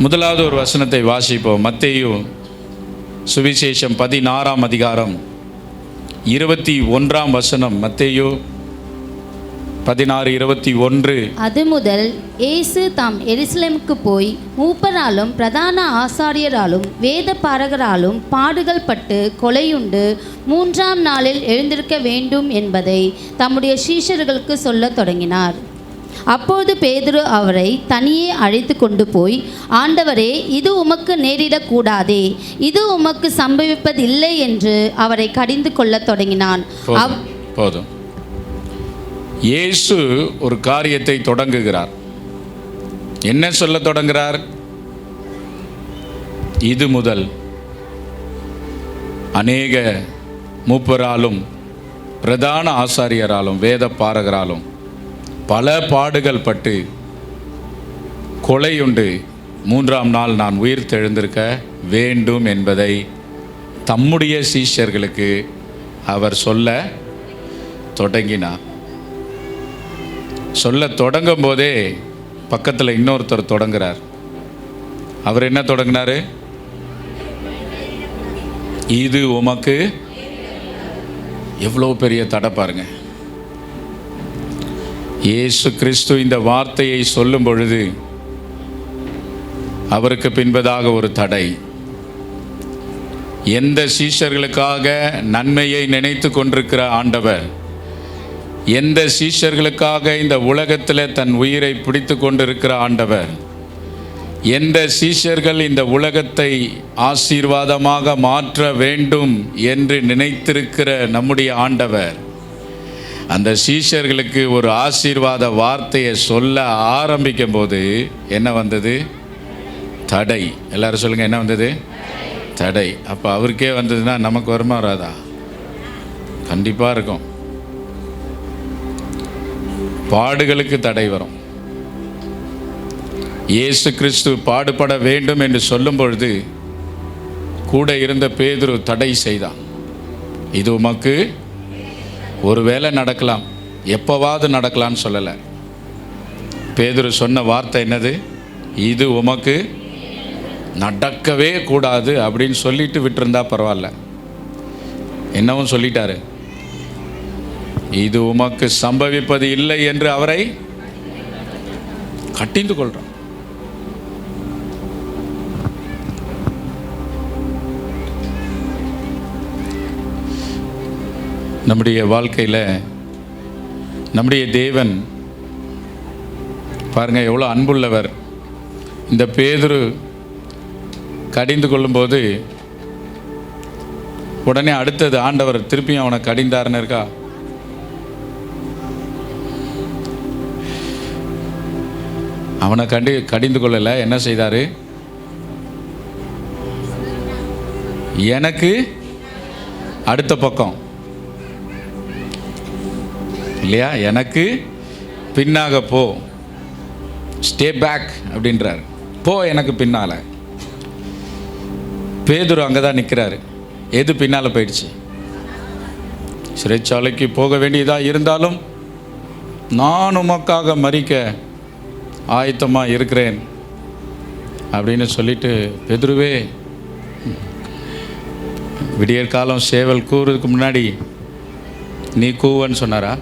முதலாவது ஒரு வசனத்தை வாசிப்போம். மத்தேயு சுவிசேஷம் 16ஆம் அதிகாரம் 21ஆம் வசனம். மத்தேயு 16:21. அது முதல் இயேசு தாம் எருசலேமுக்கு போய் மூப்பராலும் பிரதான ஆசாரியராலும் வேத பாரகராலும் பாடுகள் பட்டு கொலையுண்டு 3ஆம் நாளில் எழுந்திருக்க வேண்டும் என்பதை தம்முடைய சீஷர்களுக்கு சொல்லத் தொடங்கினார். அப்போது பேதுரு அவரை தனியே அழைத்து கொண்டு போய், ஆண்டவரே, இது உமக்கு நேரிடக்கூடாதே, இது உமக்கு சம்பவிப்பதில்லை என்று அவரை கடிந்து கொள்ளத் தொடங்கினான். போதும். இயேசு ஒரு காரியத்தை தொடங்குகிறார். என்ன சொல்ல தொடங்குகிறார்? இது முதல் அநேக மூப்பராலும் பிரதான ஆசாரியராலும் வேத பாரகராலும் பல பாடுகள் பட்டு கொலையுண்டு 3ஆம் நாள் நான் உயிர் தெழுந்திருக்க வேண்டும் என்பதை தம்முடைய சீஷர்களுக்கு அவர் சொல்ல தொடங்கினார். சொல்ல தொடங்கும் போதே பக்கத்தில் இன்னொருத்தர் தொடங்குறார். அவர் என்ன தொடங்கினார்? இது உமக்கு. எவ்வளோ பெரிய தடை பாருங்க. இயேசு கிறிஸ்து இந்த வார்த்தையை சொல்லும் பொழுது அவருக்கு பின்பதாக ஒரு தடை. எந்த சீஷர்களுக்காக நன்மையை நினைத்து கொண்டிருக்கிற ஆண்டவர், எந்த சீஷர்களுக்காக இந்த உலகத்தில் தன் உயிரை பிடித்து கொண்டிருக்கிற ஆண்டவர், எந்த சீஷர்கள் இந்த உலகத்தை ஆசீர்வாதமாக மாற்ற வேண்டும் என்று நினைத்திருக்கிற நம்முடைய ஆண்டவர், அந்த சீஷர்களுக்கு ஒரு ஆசீர்வாத வார்த்தையை சொல்ல ஆரம்பிக்கும் போது என்ன வந்தது? தடை. எல்லாரும் சொல்லுங்க, என்ன வந்தது? தடை. அப்போ அவருக்கே வந்ததுன்னா நமக்கு வருமா வராதா? கண்டிப்பாக இருக்கும். பாடுகளுக்கு தடை வரும். இயேசு கிறிஸ்து பாடுபட வேண்டும் என்று சொல்லும் பொழுது கூட இருந்த பேதுரு தடை செய்தான். இது உமக்கு ஒருவேளை நடக்கலாம், எப்போவாவது நடக்கலான்னு சொல்லலை. பேதுரு சொன்ன வார்த்தை என்னது? இது உமக்கு நடக்கவே கூடாது அப்படின்னு சொல்லிட்டு விட்டுருந்தா பரவாயில்ல. என்னவும் சொல்லிட்டாரு, இது உமக்கு சம்பவிப்பது இல்லை என்று அவரை கட்டிந்து கொள்றான். நம்முடைய வாழ்க்கையில் நம்முடைய தேவன் பாருங்க எவ்வளோ அன்புள்ளவர். இந்த பேதுரு கடிந்து கொள்ளும்போது உடனே அடுத்தது ஆண்டவர் திருப்பியும் அவனை கடிந்தார்னு இருக்கா? அவனை கடிந்து கொள்ளலை. என்ன செய்தார்? எனக்கு அடுத்த பக்கம் இல்லையா, எனக்கு பின்னாக போ, ஸ்டே பேக் அப்படின்றார். போ எனக்கு பின்னால். பேதுரு அங்கே தான் நிற்கிறாரு. எது பின்னால் போயிடுச்சு? சிறைச்சாலைக்கு போக வேண்டியதாக இருந்தாலும் நான் உமக்காக மரிக்க ஆயத்தமாக இருக்கிறேன் அப்படின்னு சொல்லிட்டு, பேதுருவே, விடியற்காலம் சேவல் கூறுறதுக்கு முன்னாடி நீ கூவன்னு சொன்னாரா?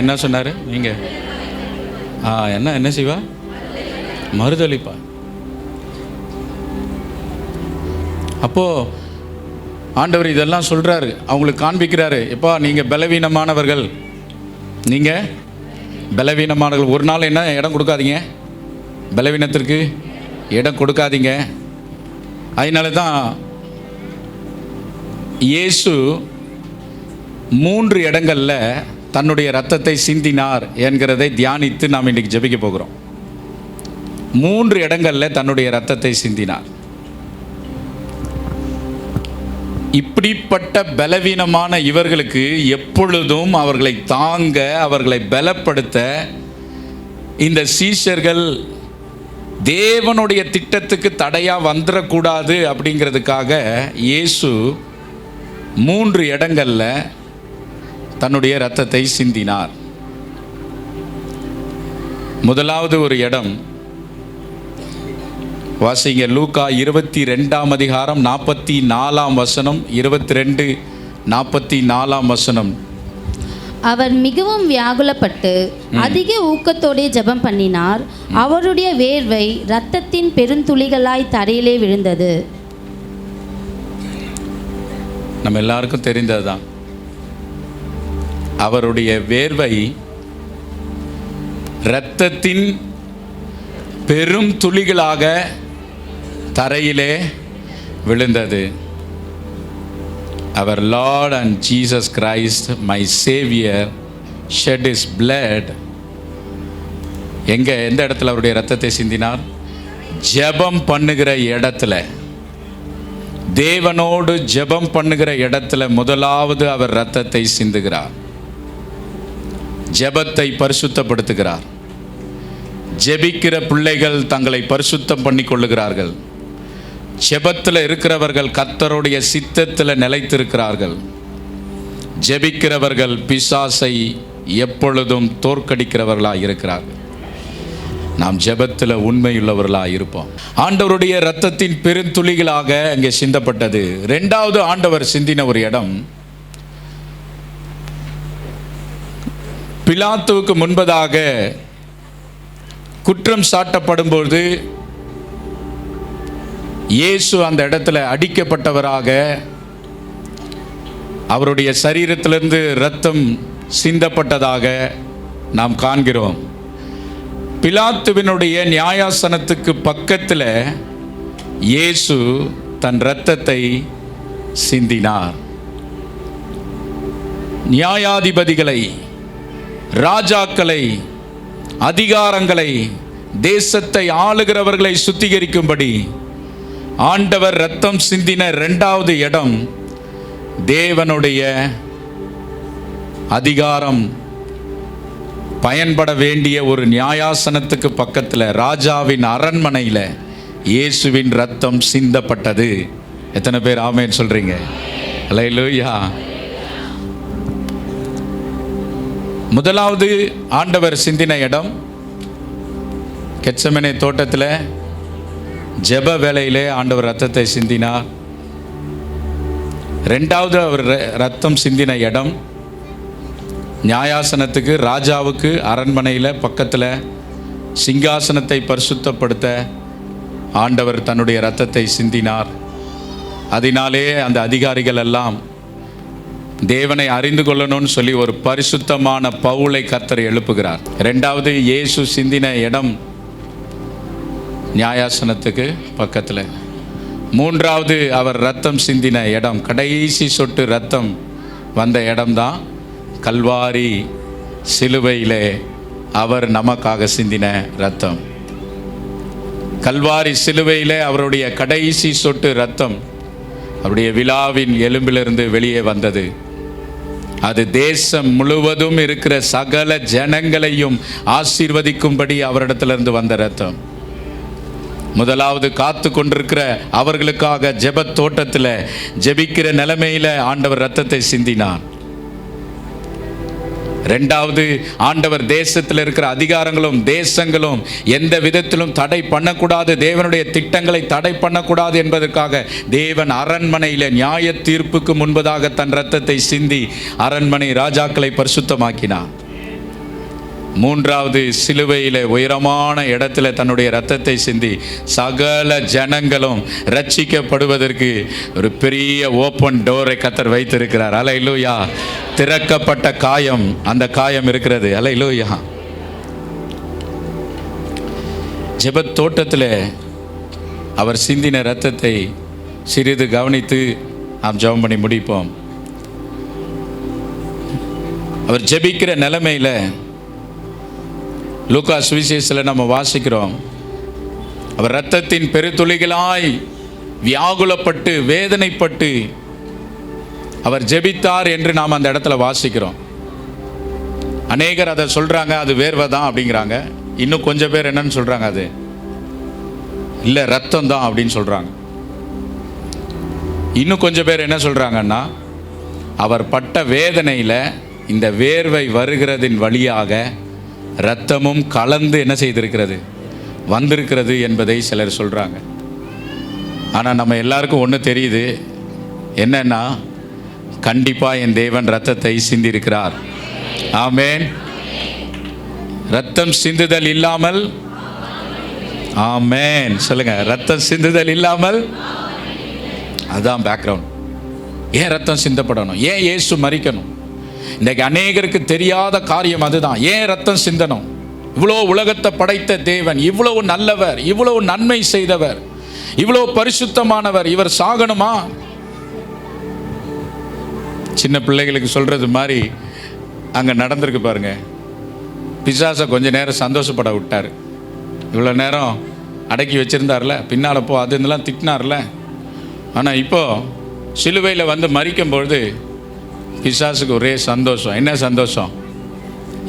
என்ன சொன்னார்? நீங்கள் என்ன செய்வா? மறுதளிப்பா. அப்போது ஆண்டவர் இதெல்லாம் சொல்கிறாரு, அவங்களுக்கு காண்பிக்கிறாரு. எப்பா, நீங்கள் பலவீனமானவர்கள், நீங்கள் பலவீனமானவர்கள். ஒரு நாள் என்ன இடம் கொடுக்காதீங்க, பலவீனத்திற்கு இடம் கொடுக்காதீங்க. அதனால தான் இயேசு 3 இடங்களில் தன்னுடைய இரத்தத்தை சிந்தினார் என்கிறதை தியானித்து நாம் இன்றைக்கு ஜெபிக்க போகிறோம். 3 இடங்களில் தன்னுடைய இரத்தத்தை சிந்தினார். இப்படிப்பட்ட பலவீனமான இவர்களுக்கு எப்பொழுதும் அவர்களை தாங்க, அவர்களை பலப்படுத்த இந்த சீஷர்கள் தேவனுடைய திட்டத்துக்கு தடையாக வந்துடக்கூடாது அப்படிங்கிறதுக்காக இயேசு 3 இடங்களில் தன்னுடைய இரத்தத்தை சிந்தினார். முதலாவது ஒரு இடம் வாசிங்க லூக்கா 22 அதிகாரம் 44 வசனம், 22 44 வசனம். அவர் மிகவும் வியாகுலப்பட்டு அதிக ஊக்கத்தோடே ஜெபம் பண்ணினார். அவருடைய வேர்வை இரத்தத்தின் பெருந்துளிகளாய் தரையிலே விழுந்தது. நம்ம எல்லாருக்கும் தெரிந்ததுதான். அவருடைய வேர்வை இரத்தத்தின் பெரும் துளிகளாக தரையிலே விழுந்தது. Our Lord and Jesus Christ, my Savior, shed His blood. எந்த இடத்துல அவருடைய இரத்தத்தை சிந்தினார்? ஜெபம் பண்ணுகிற இடத்துல, தேவனோடு ஜெபம் பண்ணுகிற இடத்துல முதலாவது அவர் இரத்தத்தை சிந்துகிறார். ஜெபத்தை பரிசுத்தப்படுத்துகிறார். ஜெபிக்கிற பிள்ளைகள் தங்களை பரிசுத்தம் பண்ணி கொள்ளுகிறார்கள். ஜெபத்தில் இருக்கிறவர்கள் கர்த்தருடைய சித்தத்தில் நிலைத்திருக்கிறார்கள். ஜெபிக்கிறவர்கள் பிசாசை எப்பொழுதும் தோற்கடிக்கிறவர்களாக இருக்கிறார்கள். நாம் ஜெபத்தில் உண்மையுள்ளவர்களாக இருப்போம். ஆண்டவருடைய இரத்தத்தின் பெருந்துளிகளாக அங்கே சிந்தப்பட்டது. இரண்டாவது ஆண்டவர் சிந்தின ஒரு இடம் பிலாத்துவுக்கு முன்பதாக குற்றம் சாட்டப்படும்போது இயேசு அந்த இடத்துல அடிக்கப்பட்டவராக அவருடைய சரீரத்திலிருந்து இரத்தம் சிந்தப்பட்டதாக நாம் காண்கிறோம். பிலாத்துவினுடைய நியாயாசனத்துக்கு பக்கத்தில் இயேசு தன் இரத்தத்தை சிந்தினார். நியாயாதிபதிகளை, ராஜாக்களை, அதிகாரங்களை, தேசத்தை ஆளுகிறவர்களை சுத்திகரிக்கும்படி ஆண்டவர் இரத்தம் சிந்தின இரண்டாவது இடம் தேவனுடைய அதிகாரம் பயன்பட வேண்டிய ஒரு நியாயாசனத்துக்கு பக்கத்தில் ராஜாவின் அரண்மனையில் இயேசுவின் இரத்தம் சிந்தப்பட்டது. எத்தனை பேர் ஆமென் சொல்றீங்க? அல்லேலூயா. முதலாவது ஆண்டவர் சிந்தின இடம் கெத்செமனே தோட்டத்தில் ஜெப வேளையிலே ஆண்டவர் இரத்தத்தை சிந்தினார். ரெண்டாவது அவர் இரத்தம் சிந்தின இடம் நியாயாசனத்துக்கு, ராஜாவுக்கு அரண்மனையில் பக்கத்தில் சிங்காசனத்தை பரிசுத்தப்படுத்த ஆண்டவர் தன்னுடைய இரத்தத்தை சிந்தினார். அதனாலே அந்த அதிகாரிகள் எல்லாம் தேவனை அறிந்து கொள்ளணும்னு சொல்லி ஒரு பரிசுத்தமான பவுலை கர்த்தர் எழுப்புகிறார். ரெண்டாவது இயேசு சிந்தின இடம் நியாயாசனத்துக்கு பக்கத்தில். மூன்றாவது அவர் இரத்தம் சிந்தின இடம், கடைசி சொட்டு இரத்தம் வந்த இடம்தான் கல்வாரி சிலுவையிலே அவர் நமக்காக சிந்தின இரத்தம். கல்வாரி சிலுவையிலே அவருடைய கடைசி சொட்டு இரத்தம் அவருடைய விலாவின் எலும்பிலிருந்து வெளியே வந்தது. அது தேசம் முழுவதும் இருக்கிற சகல ஜனங்களையும் ஆசீர்வதிக்கும்படி அவரிடத்திலிருந்து வந்த இரத்தம். முதலாவது காத்து கொண்டிருக்கிற அவர்களுக்காக ஜெபத் தோட்டத்தில் ஜெபிக்கிற நிலைமையில் ஆண்டவர் இரத்தத்தை சிந்தினார். ரெண்டாவது ஆண்டவர் தேசத்தில் இருக்கிற அதிகாரங்களும் தேசங்களும் எந்த விதத்திலும் தடை பண்ணக்கூடாது, தேவனுடைய திட்டங்களை தடை பண்ணக்கூடாது என்பதற்காக தேவன் அரண்மனையில் நியாய தீர்ப்புக்கு முன்பதாக தன் இரத்தத்தை சிந்தி அரண்மனை ராஜாக்களை பரிசுத்தமாக்கினார். மூன்றாவது சிலுவையில் உயரமான இடத்துல தன்னுடைய இரத்தத்தை சிந்தி சகல ஜனங்களும் ரட்சிக்கப்படுவதற்கு ஒரு பெரிய ஓப்பன் டோரை கர்த்தர் வைத்திருக்கிறார். அல்லேலூயா. திறக்கப்பட்ட காயம், அந்த காயம் இருக்கிறது. அல்லேலூயா. ஜெபத் தோட்டத்தில் அவர் சிந்தின இரத்தத்தை சிறிது கவனித்து நாம் ஜெபம் பண்ணி முடிப்போம். அவர் ஜெபிக்கிற நிலைமையில் லூக்கா சுவிசேஷத்தில் நம்ம வாசிக்கிறோம், அவர் இரத்தத்தின் பெருத்துளிகளாய் வியாகுலப்பட்டு வேதனைப்பட்டு அவர் ஜெபித்தார் என்று நாம் அந்த இடத்துல வாசிக்கிறோம். அநேகர் அதை சொல்கிறாங்க அது வேர்வை தான் அப்படிங்கிறாங்க. இன்னும் கொஞ்சம் பேர் என்னன்னு சொல்கிறாங்க, அது இல்லை ரத்தம் தான் அப்படின்னு சொல்கிறாங்க. இன்னும் கொஞ்சம் பேர் என்ன சொல்கிறாங்கன்னா, அவர் பட்ட வேதனையில் இந்த வேர்வை வருகிறதின் வழியாக இரத்தமும் கலந்து என்ன செய்திருக்கிறது, வந்திருக்கிறது என்பதை சிலர் சொல்கிறாங்க. ஆனால் நம்ம எல்லாருக்கும் ஒன்று தெரியுது, என்னன்னா கண்டிப்பாக என் தேவன் இரத்தத்தை சிந்திருக்கிறார். ஆமென். இரத்தம் சிந்துதல் இல்லாமல், ஆமென் சொல்லுங்க, இரத்தம் சிந்துதல் இல்லாமல், அதுதான் பேக்ரவுண்ட். ஏன் ரத்தம் சிந்தப்படணும்? ஏன் இயேசு மரிக்கணும்? இன்றைக்கு அநேகருக்கு தெரியாத காரியம் அதுதான். ஏன் ரத்தம் சிந்தணும்? இவ்வளோ உலகத்தை படைத்த தேவன், இவ்வளவு நல்லவர், இவ்வளவு நன்மை செய்தவர், இவ்வளோ பரிசுத்தமானவர், இவர் சாகணுமா? சின்ன பிள்ளைகளுக்கு சொல்றது மாதிரி அங்கே நடந்திருக்கு பாருங்க. பிசாசை கொஞ்ச நேரம் சந்தோஷப்பட விட்டார். இவ்வளோ நேரம் அடக்கி வச்சிருந்தார்ல, பின்னால் போ அது இதெல்லாம் திட்டினார்ல. ஆனால் இப்போ சிலுவையில் வந்து மரிக்கும்பொழுது பிசாசுக்கு ஒரே சந்தோஷம். என்ன சந்தோஷம்?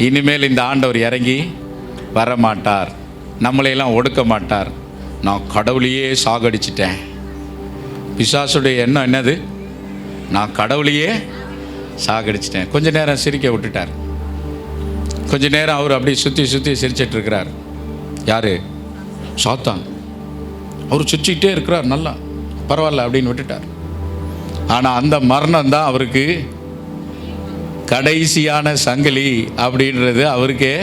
இனிமேல் இந்த ஆண்டவர் இறங்கி வரமாட்டார், நம்மளையெல்லாம் ஒடுக்க மாட்டார், நான் கடவுளையே சாகடிச்சிட்டேன். பிசாசுடைய எண்ணம் என்னது? நான் கடவுளையே சாகடிச்சிட்டேன். கொஞ்ச நேரம் சிரிக்க விட்டுட்டார். கொஞ்ச நேரம் அவர் அப்படி சுற்றி சுற்றி சிரிச்சிட்டு இருக்கிறார். யாரு? சாத்தான். அவர் சுற்றிக்கிட்டே இருக்கிறார். நல்லா பரவாயில்ல அப்படின்னு விட்டுட்டார். ஆனால் அந்த மரணம் தான் அவருக்கு கடைசியான சங்கிலி அப்படின்றது அவருக்கே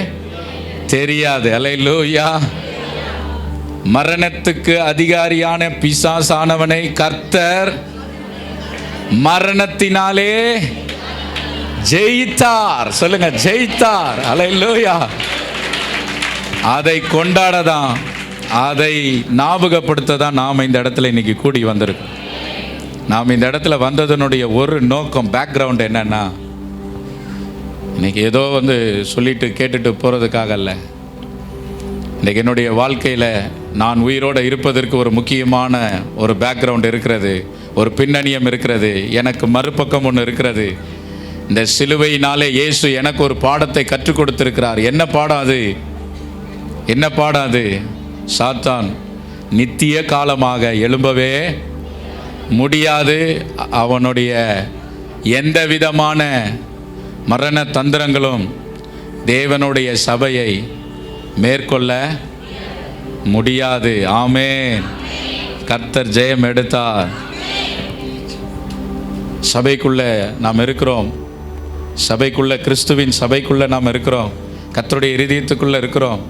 தெரியாது. அல்லேலூயா. மரணத்துக்கு அதிகாரியான பிசாசானவனை கர்த்தர் மரணத்தினாலே ஜெயித்தார். சொல்லுங்க, ஜெயித்தார். அல்லேலூயா. அதை கொண்டாடதான், அதை ஞாபகப்படுத்த தான் நாம் இந்த இடத்துல இன்னைக்கு கூடி வந்திருக்கோம். நாம் இந்த இடத்துல வந்ததனுடைய ஒரு நோக்கம், பேக்ரவுண்ட் என்னன்னா, இன்னைக்கு ஏதோ வந்து சொல்லிட்டு கேட்டுட்டு போகிறதுக்காக அல்ல. இன்றைக்கி என்னுடைய வாழ்க்கையில் நான் உயிரோடு இருப்பதற்கு ஒரு முக்கியமான ஒரு பேக்ரவுண்ட் இருக்கிறது, ஒரு பின்னணியம் இருக்கிறது, எனக்கு மறுபக்கம் ஒன்று இருக்கிறது. இந்த சிலுவையினாலே இயேசு எனக்கு ஒரு பாடத்தை கற்றுக் கொடுத்திருக்கிறார். என்ன பாடம் அது? என்ன பாடம் அது? சாத்தான் நித்திய காலமாக எழும்பவே முடியாது. அவனுடைய எந்த விதமான மரண தந்திரங்களும் தேவனுடைய சபையை மேற்கொள்ள முடியாது. ஆமென். கர்த்தர் ஜெயம் எடுத்தார். சபைக்குள்ள நாம் இருக்கிறோம். சபைக்குள்ள, கிறிஸ்துவின் சபைக்குள்ள நாம் இருக்கிறோம். கர்த்தருடைய இருதயத்துக்குள்ள இருக்கிறோம்.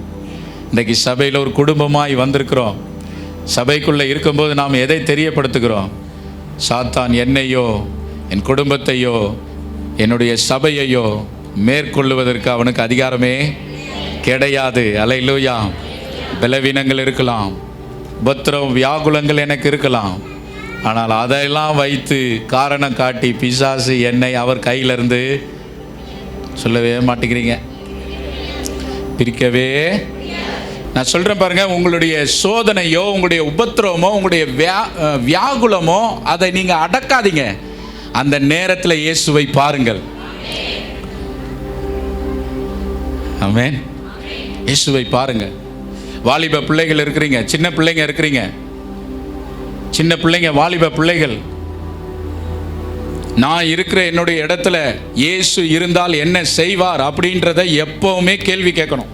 இன்றைக்கு சபையில் ஒரு குடும்பமாய் வந்திருக்கிறோம். சபைக்குள்ளே இருக்கும்போது நாம் எதை தெரியப்படுத்துகிறோம்? சாத்தான் என்னையோ, என் குடும்பத்தையோ, என்னுடைய சபையையோ மேற்கொள்ளுவதற்கு அவனுக்கு அதிகாரமே கிடையாது. அல்லேலூயா. பலவீனங்கள் இருக்கலாம், உபத்திரம் வியாகுலங்கள் எனக்கு இருக்கலாம். ஆனால் அதையெல்லாம் வைத்து காரணம் காட்டி பிசாசு என்னை அவர் கையிலிருந்து சொல்லவே மாட்டேங்கிறீங்க, பிரிக்கவே. நான் சொல்கிறேன் பாருங்க, உங்களுடைய சோதனையோ, உங்களுடைய உபத்திரவமோ, உங்களுடைய வியாகுலமோ அதை நீங்கள் அடக்காதீங்க. அந்த நேரத்தில் இயேசுவை பாருங்கள். ஆமென். இயேசுவை பாருங்க. வாலிப பிள்ளைகள் இருக்கிறீங்க, சின்ன பிள்ளைங்க இருக்கிறீங்க, சின்ன பிள்ளைங்க, வாலிப பிள்ளைகள், நான் இருக்கிற என்னுடைய இடத்துல இயேசு இருந்தால் என்ன செய்வார் அப்படின்றத எப்பவுமே கேள்வி கேட்கணும்.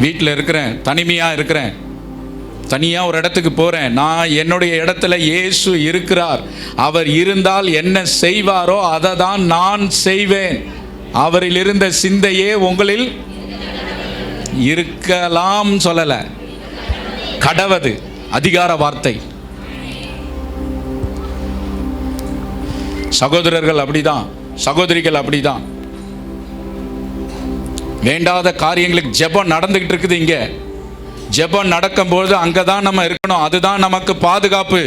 வீட்டில் இருக்கிறேன், தனிமையாக இருக்கிறேன், தனியாக ஒரு இடத்துக்கு போகிறேன், நான் என்னுடைய இடத்துல இயேசு இருக்கிறார், அவர் இருந்தால் என்ன செய்வாரோ அதை தான் நான் செய்வேன். அவரில் இருந்த சிந்தையே உங்களில் இருக்கலாம் சொல்லலை, கடவது அதிகார வார்த்தை. சகோதரர்கள் அப்படிதான், சகோதரிகள் அப்படிதான். வேண்டாத காரியங்களுக்கு ஜெபம் நடந்துகிட்டு இருக்குது. இங்க ஜெபம் நடக்கும்போது அங்கதான் நம்ம இருக்கணும். அதுதான் நமக்கு பாதுகாப்பு.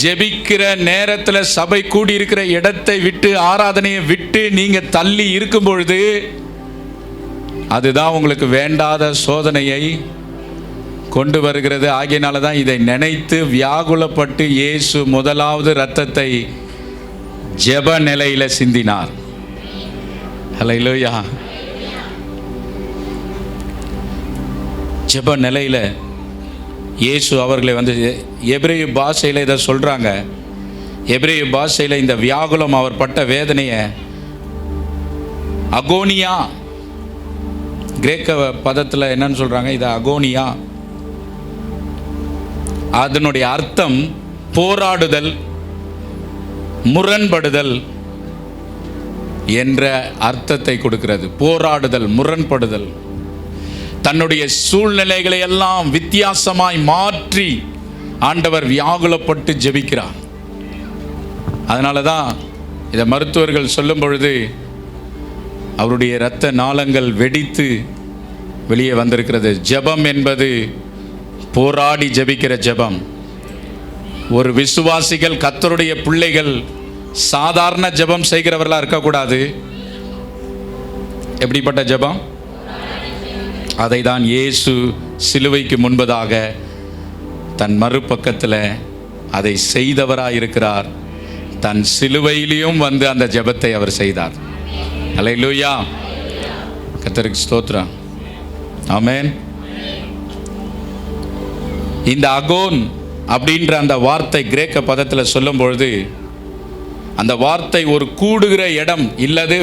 ஜெபிக்கிற நேரத்தில் சபை கூடி இருக்கிற இடத்தை விட்டு, ஆராதனையை விட்டு நீங்க தள்ளி இருக்கும் பொழுது அதுதான் உங்களுக்கு வேண்டாத சோதனையை கொண்டு வருகிறது. ஆகையினால தான் இதை நினைத்து வியாகுலப்பட்டு இயேசு முதலாவது இரத்தத்தை ஜெப நிலையில சிந்தினார். ஹல்லேலூயா. ஜெப நிலையில் இயேசு அவர்களை வந்து எபிரேய பாஷையில் இதை சொல்கிறாங்க. எபிரேய பாஷையில் இந்த வியாகுலம், அவர் பட்ட வேதனையை அகோனியா கிரேக்க பதத்தில் என்னன்னு சொல்கிறாங்க, இது அகோனியா. அதனுடைய அர்த்தம் போராடுதல், முரண்படுதல் என்ற அர்த்தத்தை கொடுக்கிறது. போராடுதல், முரண்படுதல், தன்னுடைய சூழ்நிலைகளை எல்லாம் வித்தியாசமாய் மாற்றி ஆண்டவர் வியாகுலப்பட்டு ஜெபிக்கிறார். அதனால தான் இதை மருத்துவர்கள் சொல்லும் பொழுது அவருடைய இரத்த நாளங்கள் வெடித்து வெளியே வந்திருக்கிறது. ஜெபம் என்பது போராடி ஜெபிக்கிற ஜெபம். ஒரு விசுவாசிகள், கர்த்தருடைய பிள்ளைகள் சாதாரண ஜெபம் செய்கிறவர்களாக இருக்கக்கூடாது. எப்படிப்பட்ட ஜெபம்? அதை தான் இயேசு சிலுவைக்கு முன்பதாக தன் மறுபக்கத்தில் அதை செய்தவராக இருக்கிறார். தன் சிலுவையிலையும் வந்து அந்த ஜெபத்தை அவர் செய்தார். அல்லேலூயா, கர்த்தருக்கு ஸ்தோத்திரம், ஆமென். இந்த அகோன் அப்படின்ற அந்த வார்த்தை கிரேக்க பதத்தில் சொல்லும் பொழுது, அந்த வார்த்தை ஒரு கூடுகிற இடம் இல்லது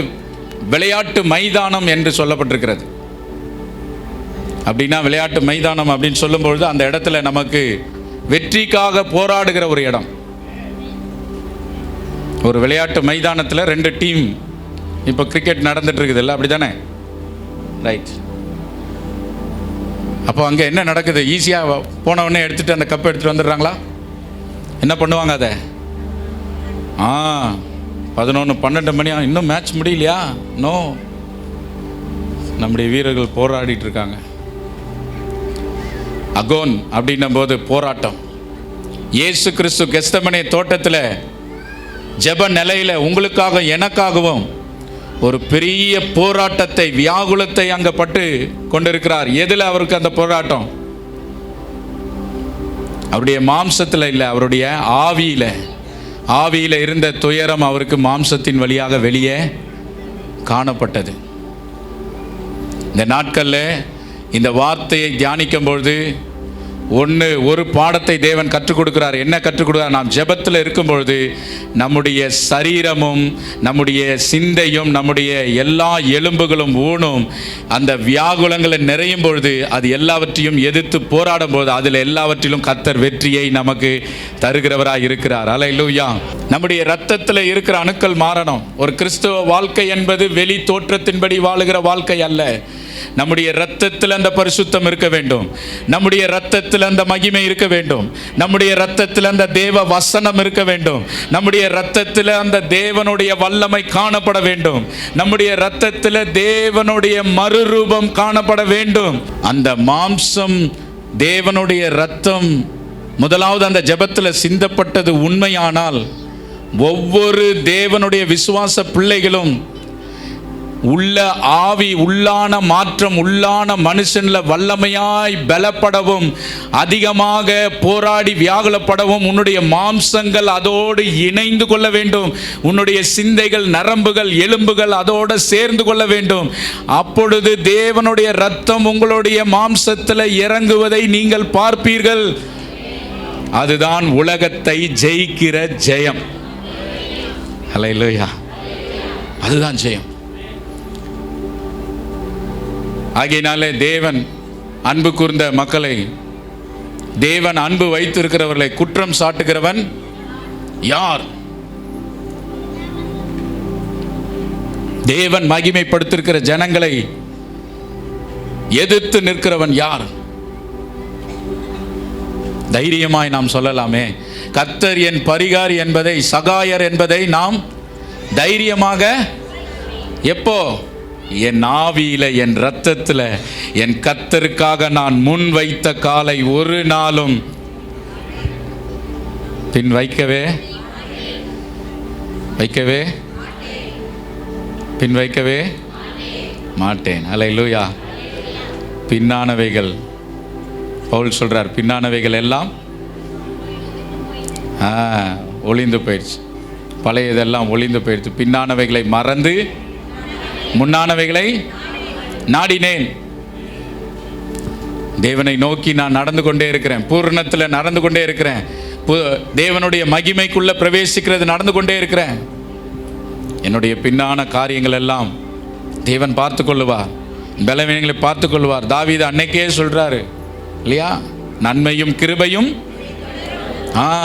விளையாட்டு மைதானம் என்று சொல்லப்பட்டிருக்கிறது. அப்படின்னா விளையாட்டு மைதானம் அப்படின்னு சொல்லும் பொழுது அந்த இடத்துல நமக்கு வெற்றிக்காக போராடுகிற ஒரு இடம். ஒரு விளையாட்டு மைதானத்தில் 2 டீம், இப்போ கிரிக்கெட் நடந்துட்டு இருக்குது இல்லை, அப்படி தானே? ரைட். அப்போ அங்கே என்ன நடக்குது? ஈஸியாக போனவொடனே எடுத்துகிட்டு அந்த கப்பை எடுத்துகிட்டு வந்துடுறாங்களா? என்ன பண்ணுவாங்க அதை? 11, 12 மணி இன்னும் மேட்ச் முடியலையா? நோ, நம்முடைய வீரர்கள் போராடிட்டு இருக்காங்க. அகோன் அப்படின்னும் போது போராட்டம். இயேசு கிறிஸ்து கெத்செமனே தோட்டத்தில் ஜெப நிலையில் உங்களுக்காக எனக்காகவும் ஒரு பெரிய போராட்டத்தை, வியாகுலத்தை அங்கே பட்டு கொண்டிருக்கிறார். எதில் அவருக்கு அந்த போராட்டம்? அவருடைய மாம்சத்தில் இல்லை, அவருடைய ஆவியில் இருந்த துயரம் அவருக்கு மாம்சத்தின் வழியாக வெளியே காணப்பட்டது. இந்த நாட்களில் இந்த வார்த்தையை தியானிக்கும் பொழுது ஒரு பாடத்தை தேவன் கற்றுக் கொடுக்கிறார். என்ன கற்றுக் கொடுக்கிறார்? நாம் ஜெபத்தில் இருக்கும் பொழுது நம்முடைய சரீரமும் நம்முடைய சிந்தையும் நம்முடைய எல்லா எலும்புகளும் ஊனும் அந்த வியாகுலங்களை நிறையும் பொழுது அது எல்லாவற்றையும் எதிர்த்து போராடும் போது அதில் எல்லாவற்றிலும் கர்த்தர் வெற்றியை நமக்கு தருகிறவராக இருக்கிறார். அல்லேலூயா. நம்முடைய இரத்தத்தில் இருக்கிற அணுக்கள் மாறணும். ஒரு கிறிஸ்துவ வாழ்க்கை என்பது வெளி தோற்றத்தின்படி வாழுகிற வாழ்க்கை அல்ல. நம்முடைய இரத்தத்தில் அந்த பரிசுத்தம் இருக்க வேண்டும். நம்முடைய இரத்தத்தில் அந்த மகிமை இருக்க வேண்டும். நம்முடைய இரத்தத்தில் அந்த தேவ வசனம் இருக்க வேண்டும். நம்முடைய இரத்தத்தில் அந்த தேவனுடைய வல்லமை காணப்பட வேண்டும். நம்முடைய இரத்தத்தில் தேவனுடைய மறுரூபம் காணப்பட வேண்டும். அந்த மாம்சம், தேவனுடைய இரத்தம் முதலாவது அந்த ஜெபத்தில் சிந்தப்பட்டது உண்மையானால் ஒவ்வொரு தேவனுடைய விசுவாச பிள்ளைகளும் உள்ள ஆவி, உள்ளான மாற்றம், உள்ளான மனுஷன்ல வல்லமையாய் பலப்படவும், அதிகமாக போராடி வியாகுலப்படவும் உன்னுடைய மாம்சங்கள் அதோடு இணைந்து கொள்ள வேண்டும். உன்னுடைய சிந்தைகள், நரம்புகள், எலும்புகள் அதோடு சேர்ந்து கொள்ள வேண்டும். அப்பொழுது தேவனுடைய இரத்தம் உங்களுடைய மாம்சத்தில் இறங்குவதை நீங்கள் பார்ப்பீர்கள். அதுதான் உலகத்தை ஜெயிக்கிற ஜெயம். அல்லேலூயா, அதுதான் ஜெயம். ஆகையினாலே தேவன் அன்பு கூர்ந்த மக்களை, தேவன் அன்பு வைத்திருக்கிறவர்களை குற்றம் சாட்டுகிறவன் யார்? தேவன் மகிமைப்படுத்திருக்கிற ஜனங்களை எதிர்த்து நிற்கிறவன் யார்? தைரியமாய் நாம் சொல்லலாமே, கர்த்தர் என் பரிகாரி என்பதை, சகாயர் என்பதை நாம் தைரியமாக எப்போ? என் ஆவியில, என் இரத்தத்தில் என் கர்த்தருக்காக நான் முன் வைத்த காலை ஒரு நாளும் பின் வைக்கவே மாட்டேன். அல்லேலூயா. பின்னானவைகள், பவுல் சொல்றார், பின்னானவைகள் எல்லாம் ஒளிந்து போயிடுச்சு. பழையதெல்லாம் ஒளிந்து போயிடுச்சு. பின்னானவைகளை மறந்து முன்னானவைகளை நாடினேன். தேவனை நோக்கி நான் நடந்து கொண்டே இருக்கிறேன். பூரணத்தில் நடந்து கொண்டே இருக்கிறேன். தேவனுடைய மகிமைக்குள்ள பிரவேசிக்கிறது நடந்து கொண்டே இருக்கிறேன். என்னுடைய பின்னான காரியங்கள் எல்லாம் தேவன் பார்த்து கொள்ளுவார். பலவீனங்களை பார்த்து கொள்வார். தாவீது அன்னைக்கே சொல்றாரு இல்லையா, நன்மையும் கிருபையும்.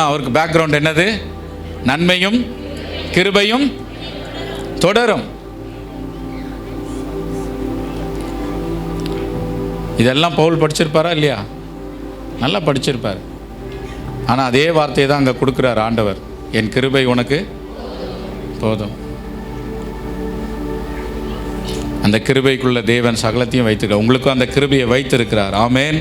அவருக்கு பேக்ரவுண்ட் என்னது? நன்மையும் கிருபையும் தொடரும். இதெல்லாம் பவுல் படிச்சிருப்பாரா இல்லையா? நல்லா படிச்சிருப்பார். ஆனால் அதே வார்த்தையை தான் அங்கே கொடுக்குறார் ஆண்டவர், என் கிருபை உனக்கு போதும். அந்த கிருபைக்குள்ள தேவன் சகலத்தையும் வைத்திருக்கிறார். உங்களுக்கும் அந்த கிருபையை வைத்திருக்கிறார். ஆமென்.